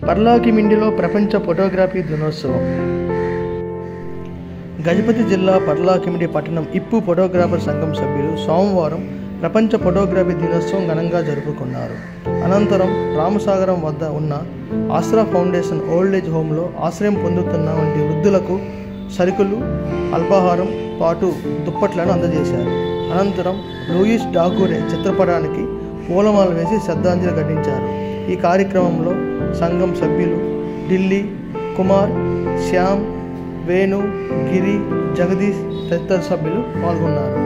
పర్లాకిమిండిలో ప్రపంచ ఫోటోగ్రఫీ దినోత్సవం. గజపతి జిల్లా పర్లాకిమిడి పట్టణం ఇప్పు ఫోటోగ్రాఫర్ సంఘం సభ్యులు సోమవారం ప్రపంచ ఫోటోగ్రఫీ దినోత్సవం ఘనంగా జరుపుకున్నారు. అనంతరం రామసాగరం వద్ద ఉన్న ఆశ్రా ఫౌండేషన్ ఓల్డేజ్ హోమ్లో ఆశ్రయం పొందుతున్న వంటి వృద్ధులకు సరుకులు, అల్పాహారం పాటు దుప్పట్లను అందజేశారు. అనంతరం లూయిస్ డాకూరే చిత్రపటానికి పూలమాల వేసి శ్రద్ధాంజలి ఘటించారు. ఈ కార్యక్రమంలో సంఘం సభ్యులు ఢిల్లీ, కుమార్, శ్యామ్, వేణు, గిరి, జగదీష్ తదితర సభ్యులు పాల్గొన్నారు.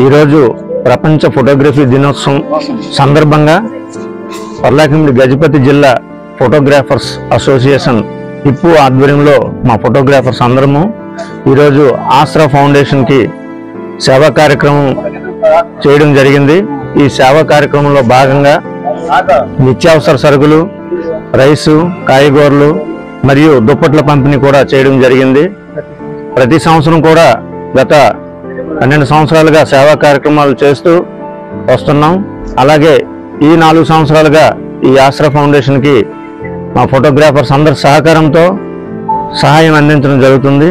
ఈరోజు ప్రపంచ ఫోటోగ్రఫీ దినోత్సవం సందర్భంగా పర్లాకిమిడి గజపతి జిల్లా ఫోటోగ్రాఫర్స్ అసోసియేషన్ ఇప్పు ఆధ్వర్యంలో మా ఫోటోగ్రాఫర్స్ అందరము ఈరోజు ఆశ్రా ఫౌండేషన్కి సేవా కార్యక్రమం చేయడం జరిగింది. ఈ సేవా కార్యక్రమంలో భాగంగా నిత్యావసర సరుకులు, రైసు, కాయగూరలు మరియు దుప్పట్ల పంపిణీ కూడా చేయడం జరిగింది. ప్రతి సంవత్సరం కూడా గత 12 సంవత్సరాలుగా సేవా కార్యక్రమాలు చేస్తూ వస్తున్నాం. అలాగే ఈ 4 సంవత్సరాలుగా ఈ ఆశ్రా ఫౌండేషన్కి మా ఫోటోగ్రాఫర్స్ అందరి సహకారంతో సహాయం అందించడం జరుగుతుంది.